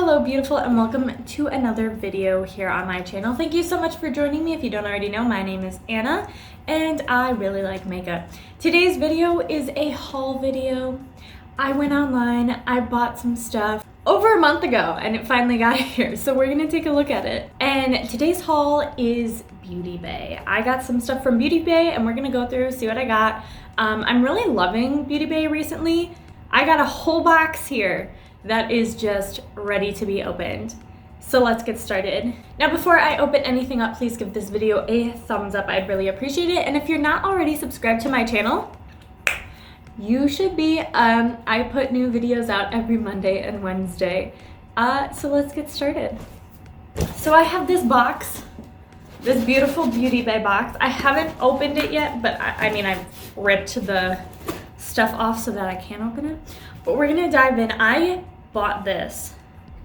Hello beautiful and welcome to another video here on my channel. Thank you so much for joining me. If you don't already know, my name is Anna and I really like makeup. Today's video is a haul video. I went online, I bought some stuff over a month ago and it finally got here. So we're gonna take a look at it. And today's haul is Beauty Bay. I got some stuff from Beauty Bay and we're gonna go through, see what I got. I'm really loving Beauty Bay recently. I got a whole box here that is just ready to be opened. So let's get started. Now before I open anything up, please give this video a thumbs up. I'd really appreciate it. And if you're not already subscribed to my channel, you should be. I put new videos out every Monday and Wednesday. So let's get started. So I have this box, this beautiful Beauty Bay box. I haven't opened it yet, but I mean, I've ripped the stuff off so that I can open it. But we're gonna dive in. I bought this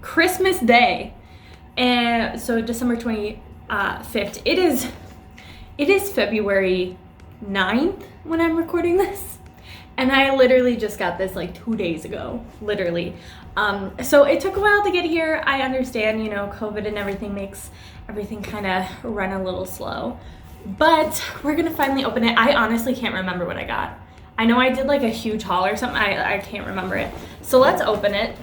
Christmas Day, and so December 25th. It is February 9th when I'm recording this, and I literally just got this like 2 days ago, literally. So it took a while to get here. I understand, you know, COVID and everything makes everything kind of run a little slow, but we're gonna finally open it. I honestly can't remember what I got. I know I did like a huge haul or something. I can't remember it. So let's open it.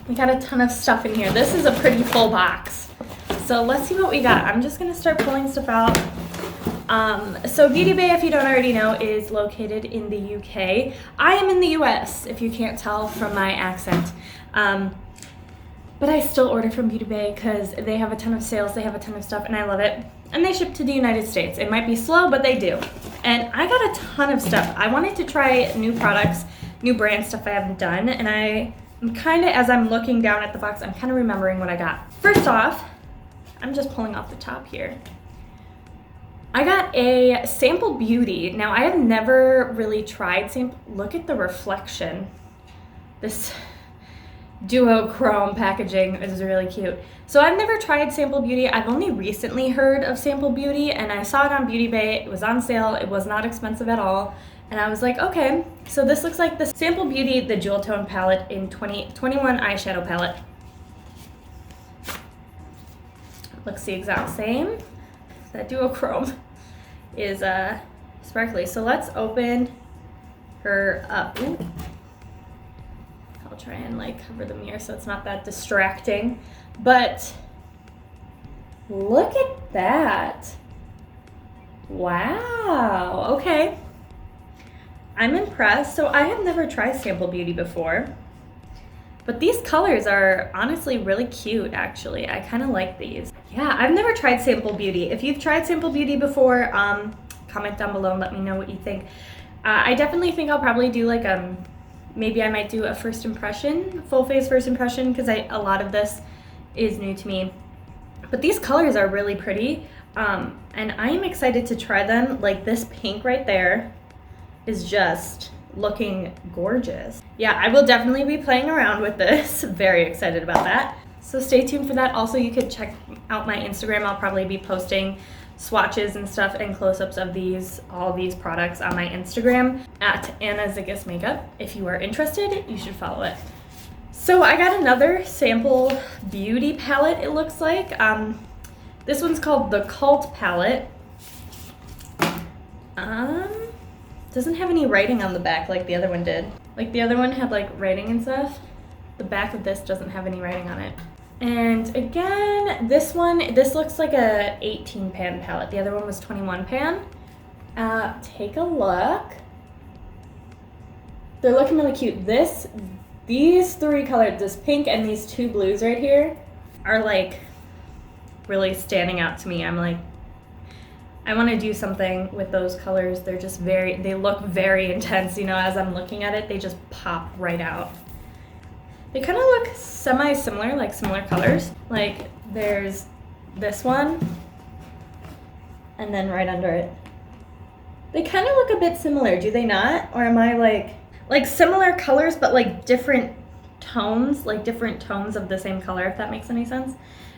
We got a ton of stuff in here. This is a pretty full box. So let's see what we got. I'm just gonna start pulling stuff out. So Beauty Bay, if you don't already know, is located in the UK. I am in the US, if you can't tell from my accent. But I still order from Beauty Bay because they have a ton of sales, they have a ton of stuff, and I love it. And they ship to the United States. It might be slow, but they do. And I got a ton of stuff. I wanted to try new products, new brand stuff I haven't done, and I'm kind of, as I'm looking down at the box, I'm kind of remembering what I got. First off, I'm just pulling off the top here. I got a Sample Beauty. Now, I have never really tried Sample. Look at the reflection. This duochrome packaging is really cute. So I've never tried Sample Beauty. I've only recently heard of Sample Beauty, and I saw it on Beauty Bay. It was on sale. It was not expensive at all. And I was like, okay. So this looks like the Sample Beauty, the Jewel Tone palette in 2021 eyeshadow palette. Looks the exact same. That duochrome is sparkly. So let's open her up. Ooh. I'll try and like cover the mirror so it's not that distracting. But look at that. Wow. Okay. I'm impressed. So I have never tried Sample Beauty before, but these colors are honestly really cute, actually. I kind of like these. Yeah, I've never tried Sample Beauty. If you've tried Sample Beauty before, comment down below and let me know what you think. I definitely think I'll probably do like maybe I might do a first impression, full face first impression, because a lot of this is new to me. But these colors are really pretty, and I am excited to try them. Like this pink right there is just looking gorgeous. Yeah, I will definitely be playing around with this. Very excited about that. So stay tuned for that. Also, you could check out my Instagram. I'll probably be posting swatches and stuff and close-ups of all these products on my Instagram at Anna Zigis Makeup. If you are interested, you should follow it. So I got another Sample Beauty palette, it looks like. This one's called the Cult palette. Doesn't have any writing on the back like the other one did. Like the other one had like writing and stuff. The back of this doesn't have any writing on it. And again, this looks like a 18 pan palette. The other one was 21 pan. Take a look. They're looking really cute. These three colors, this pink and these two blues right here, are like really standing out to me. I'm like, I want to do something with those colors. They're just they look very intense, you know, as I'm looking at it, they just pop right out. They kind of look semi-similar, like similar colors. Like there's this one, and then right under it. They kind of look a bit similar, do they not? Or am I like similar colors, but like different tones, like different tones of the same color, if that makes any sense?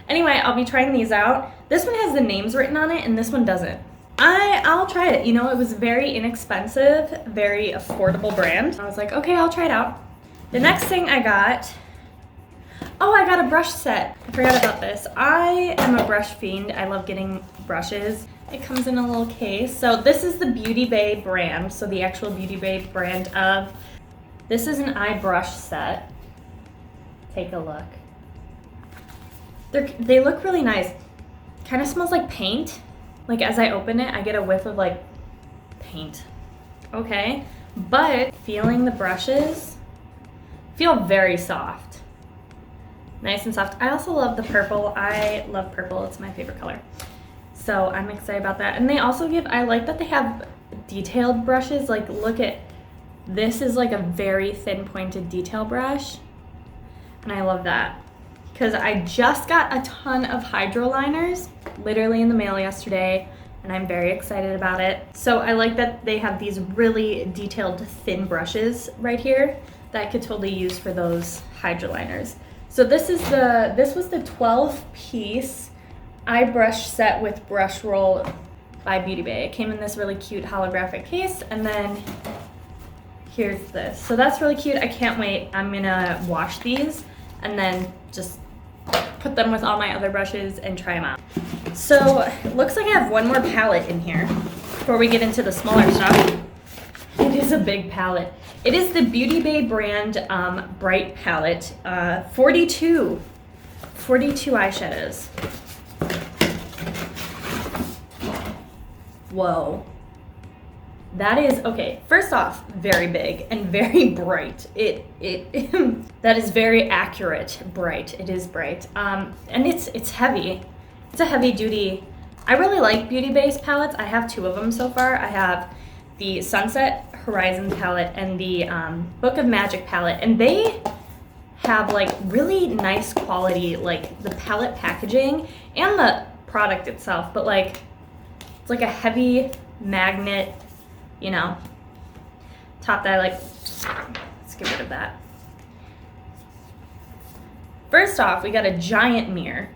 Anyway, I'll be trying these out. This one has the names written on it, and this one doesn't. I'll try it. You know, it was very inexpensive, very affordable brand. I was like, okay, I'll try it out. The next thing I got Oh, I got a brush set. I forgot about this. I am a brush fiend. I love getting brushes. It comes in a little case. So this is the Beauty Bay brand. So the actual Beauty Bay brand of, this is an eye brush set. Take a look. They look really nice. Kind of smells like paint. Like as I open it, I get a whiff of like paint. Okay, but feeling the brushes, feel very soft. Nice and soft. I also love the purple. I love purple. It's my favorite color. So I'm excited about that. And they also give, I like that they have detailed brushes. Like look at, this is like a very thin pointed detail brush. And I love that. Because I just got a ton of hydro liners literally in the mail yesterday, and I'm very excited about it. So I like that they have these really detailed thin brushes right here that I could totally use for those hydro liners. So this was the 12-piece eye brush set with brush roll by Beauty Bay. It came in this really cute holographic case, and then here's this. So that's really cute. I can't wait. I'm gonna wash these and then just put them with all my other brushes and try them out. So it looks like I have one more palette in here before we get into the smaller stuff. It is a big palette. It is the Beauty Bay brand Bright palette, 42 eyeshadows. Whoa. That is, okay, first off, very big and very bright. That is very accurate, bright. It is bright. And it's heavy. It's a heavy duty. I really like Beauty Bay's palettes. I have two of them so far. I have the Sunset Horizon palette and the Book of Magic palette. And they have like really nice quality, like the palette packaging and the product itself. But like, it's like a heavy magnet, you know, top that I like. Let's get rid of that. First off, we got a giant mirror.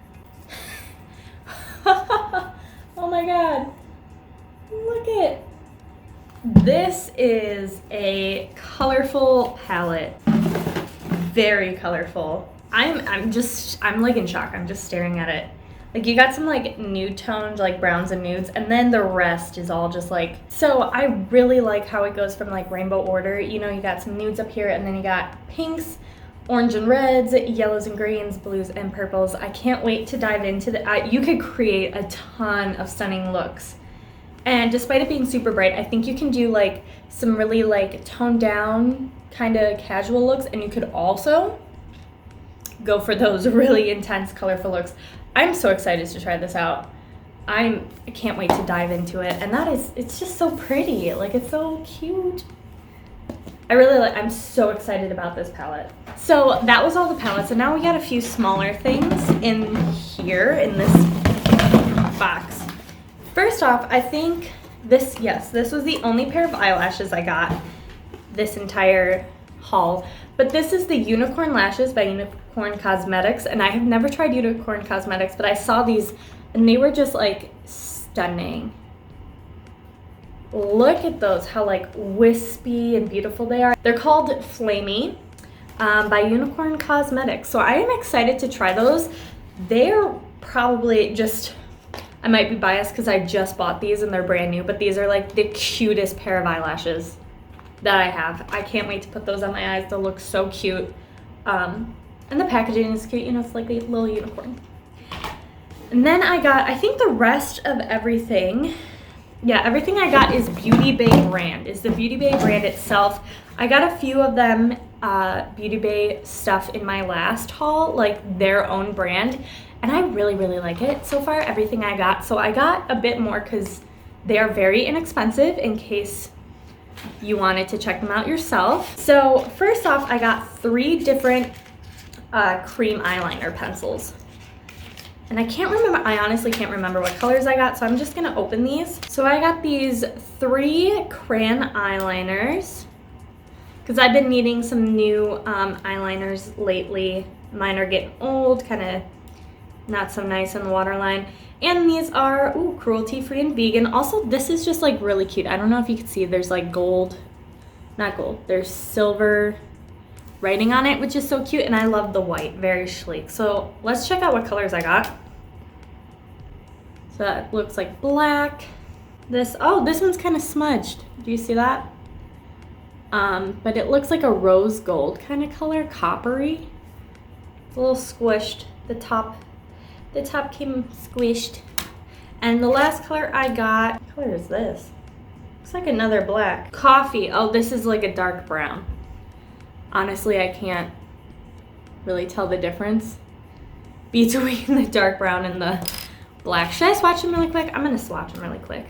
Oh my God. Look at, this is a colorful palette. Very colorful. I'm like in shock. I'm just staring at it. Like you got some like nude toned like browns and nudes, and then the rest is all just like, so I really like how it goes from like rainbow order. You know, you got some nudes up here, and then you got pinks, orange and reds, yellows and greens, blues and purples. I can't wait to dive into the, you could create a ton of stunning looks. And despite it being super bright, I think you can do like some really like toned down kind of casual looks, and you could also go for those really intense colorful looks. I'm so excited to try this out. I can't wait to dive into it. And it's just so pretty. Like it's so cute. I'm so excited about this palette. So that was all the palettes. And now we got a few smaller things in here in this box. First off, I think this was the only pair of eyelashes I got this entire haul. But this is the Unicorn Lashes by Unicorn Cosmetics, and I have never tried Unicorn Cosmetics, but I saw these and they were just like stunning. Look at those, how like wispy and beautiful they are. They're called Flamey by Unicorn Cosmetics. So I am excited to try those. They're probably just, I might be biased because I just bought these and they're brand new, but these are like the cutest pair of eyelashes that I have. I can't wait to put those on my eyes. They'll look so cute. And the packaging is cute, you know, it's like a little unicorn. And then I got, I think the rest of everything, yeah, everything I got is Beauty Bay brand, is the Beauty Bay brand itself. I got a few of them Beauty Bay stuff in my last haul, like their own brand, and I really, really like it so far, everything I got. So I got a bit more because they are very inexpensive in case you wanted to check them out yourself. So first off, I got 3 different cream eyeliner pencils. And I honestly can't remember what colors I got, so I'm just gonna open these. So I got these 3 crayon eyeliners, because I've been needing some new eyeliners lately. Mine are getting old, kind of not so nice in the waterline. And these are, ooh, cruelty-free and vegan. Also, this is just like really cute. I don't know if you can see, there's like gold, not gold, there's silver writing on it, which is so cute, and I love the white, very sleek. So let's check out what colors I got. So that looks like black. This one's kind of smudged. Do you see that? But it looks like a rose gold kind of color, coppery. It's a little squished. The top came squished. And the last color I got, what color is this? Looks like another black. Coffee. Oh, this is like a dark brown. Honestly, I can't really tell the difference between the dark brown and the black. Should I swatch them really quick? I'm gonna swatch them really quick.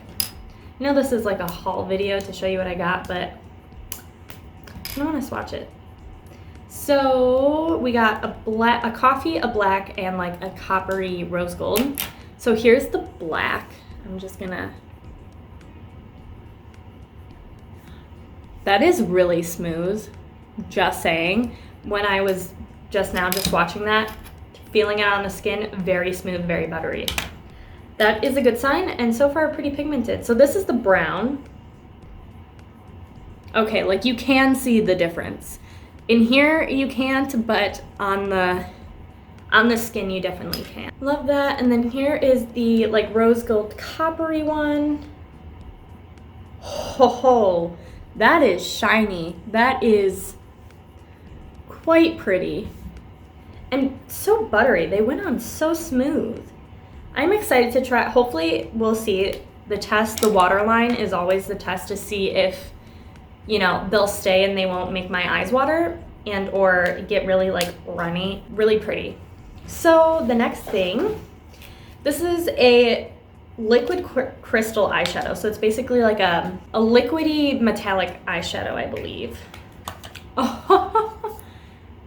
I know this is like a haul video to show you what I got, but I don't wanna swatch it. So we got a coffee, a black, and like a coppery rose gold. So here's the black. I'm just gonna, that is really smooth, just saying. When I was just watching that, feeling it on the skin, very smooth, very buttery. That is a good sign, and so far pretty pigmented. So this is the brown. Okay, like you can see the difference. In here you can't, but on the skin you definitely can. Love that. And then here is the like rose gold coppery one. Oh, that is shiny. That is quite pretty and so buttery. They went on so smooth. I'm excited to try. Hopefully we'll see the test. The waterline is always the test to see if, you know, they'll stay and they won't make my eyes water and or get really like runny. Really pretty. So the next thing, this is a liquid crystal eyeshadow. So it's basically like a liquidy metallic eyeshadow, I believe. Oh,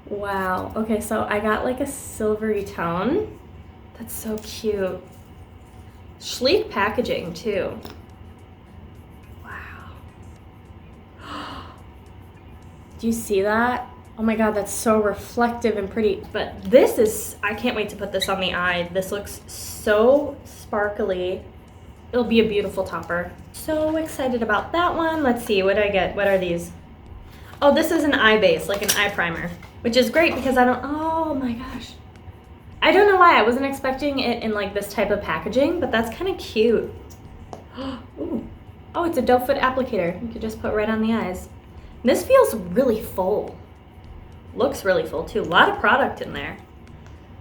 wow. Okay, so I got like a silvery tone. That's so cute. Sleek packaging too. Wow. Do you see that? Oh my God, that's so reflective and pretty. But this is, I can't wait to put this on the eye. This looks so sparkly. It'll be a beautiful topper. So excited about that one. Let's see, what did I get? What are these? Oh, this is an eye base, like an eye primer, which is great because oh my gosh. I don't know why I wasn't expecting it in like this type of packaging, but that's kind of cute. Ooh. Oh, it's a doe foot applicator. You could just put right on the eyes. This feels really full. Looks really full too. A lot of product in there.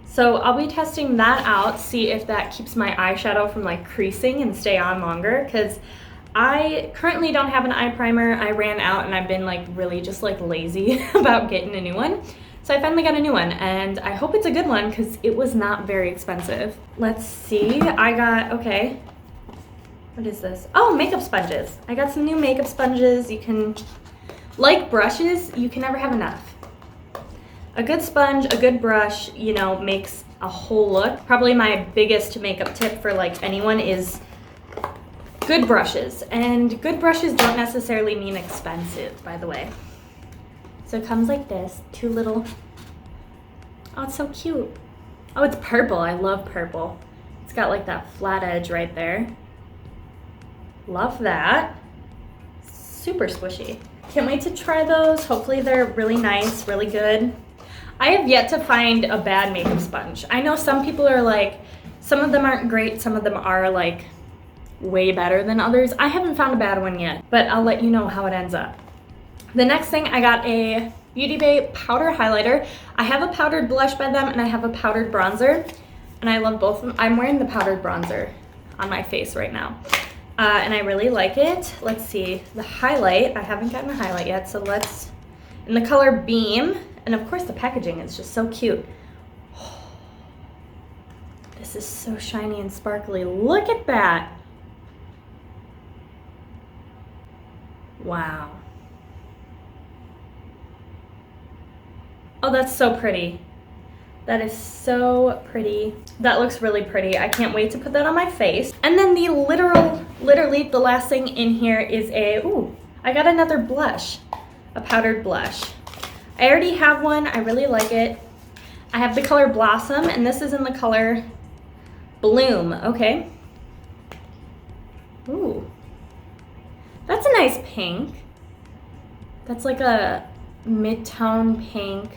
So I'll be testing that out, see if that keeps my eyeshadow from like creasing and stay on longer, because I currently don't have an eye primer. I ran out and I've been like really just like lazy about getting a new one. So I finally got a new one and I hope it's a good one because it was not very expensive. Let's see, I got, okay. What is this? Oh, makeup sponges. I got some new makeup sponges. You can, like brushes, you can never have enough. A good sponge, a good brush, you know, makes a whole look. Probably my biggest makeup tip for like anyone is good brushes. And good brushes don't necessarily mean expensive, by the way. So it comes like this, two little, oh, it's so cute. Oh, it's purple, I love purple. It's got like that flat edge right there. Love that. Super squishy. Can't wait to try those. Hopefully they're really nice, really good. I have yet to find a bad makeup sponge. I know some people are like, some of them aren't great, some of them are like way better than others. I haven't found a bad one yet, but I'll let you know how it ends up. The next thing, I got a Beauty Bay powder highlighter. I have a powdered blush by them and I have a powdered bronzer, and I love both of them. I'm wearing the powdered bronzer on my face right now. And I really like it. Let's see, the highlight, I haven't gotten a highlight yet, so let's, in the color Beam, and of course the packaging is just so cute. Oh, this is so shiny and sparkly. Look at that. Wow. Oh, that's so pretty. That is so pretty. That looks really pretty. I can't wait to put that on my face. And then the literally the last thing in here is I got another blush, a powdered blush. I already have one, I really like it. I have the color Blossom, and this is in the color Bloom, okay. Ooh, that's a nice pink. That's like a mid-tone pink.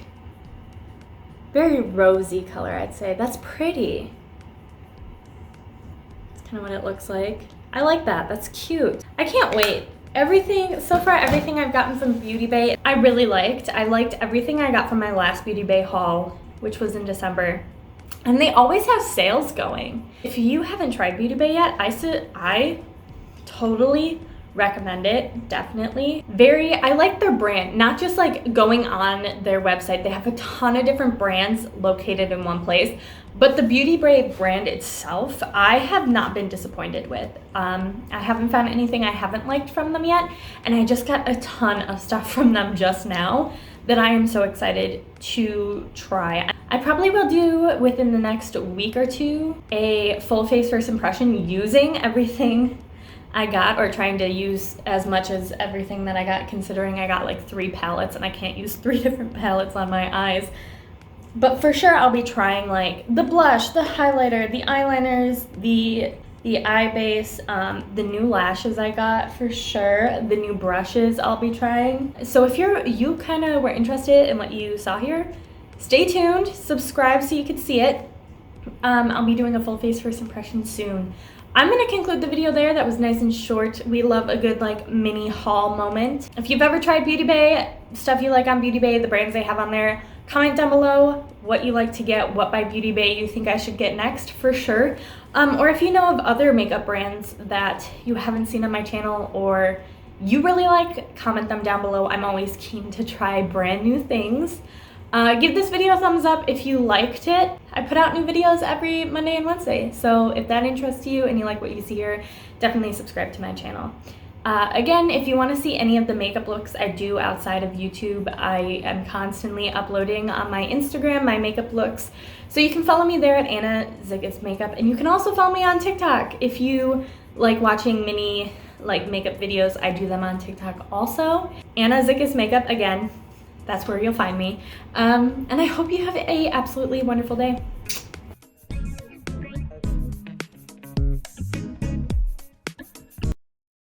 Very rosy color, I'd say. That's pretty. That's kind of what it looks like. I like that. That's cute. I can't wait. Everything, so far, everything I've gotten from Beauty Bay, I really liked. I liked everything I got from my last Beauty Bay haul, which was in December. And they always have sales going. If you haven't tried Beauty Bay yet, I totally recommend it, definitely. I like their brand, not just like going on their website. They have a ton of different brands located in one place, but the Beauty Bay brand itself, I have not been disappointed with. I haven't found anything I haven't liked from them yet, and I just got a ton of stuff from them just now that I am so excited to try. I probably will do within the next week or two a full face first impression using everything I got, or trying to use as much as everything that I got, considering I got like 3 palettes and I can't use 3 different palettes on my eyes. But for sure I'll be trying like the blush, the highlighter, the eyeliners, the eye base, the new lashes I got for sure, the new brushes I'll be trying. So if you kind of were interested in what you saw here, stay tuned, subscribe so you can see it. I'll be doing a full face first impression soon. I'm gonna conclude the video there. That was nice and short. We love a good like mini haul moment. If you've ever tried Beauty Bay, stuff you like on Beauty Bay, the brands they have on there, comment down below what you like to get, what by Beauty Bay you think I should get next for sure. Or if you know of other makeup brands that you haven't seen on my channel or you really like, comment them down below. I'm always keen to try brand new things. Give this video a thumbs up if you liked it. I put out new videos every Monday and Wednesday, so if that interests you and you like what you see here, definitely subscribe to my channel. Again, if you want to see any of the makeup looks I do outside of YouTube, I am constantly uploading on my Instagram my makeup looks, so you can follow me there at Anna Zickis Makeup, and you can also follow me on TikTok if you like watching mini like makeup videos. I do them on TikTok also. Anna Zickis Makeup, again. That's where you'll find me. And I hope you have a absolutely wonderful day.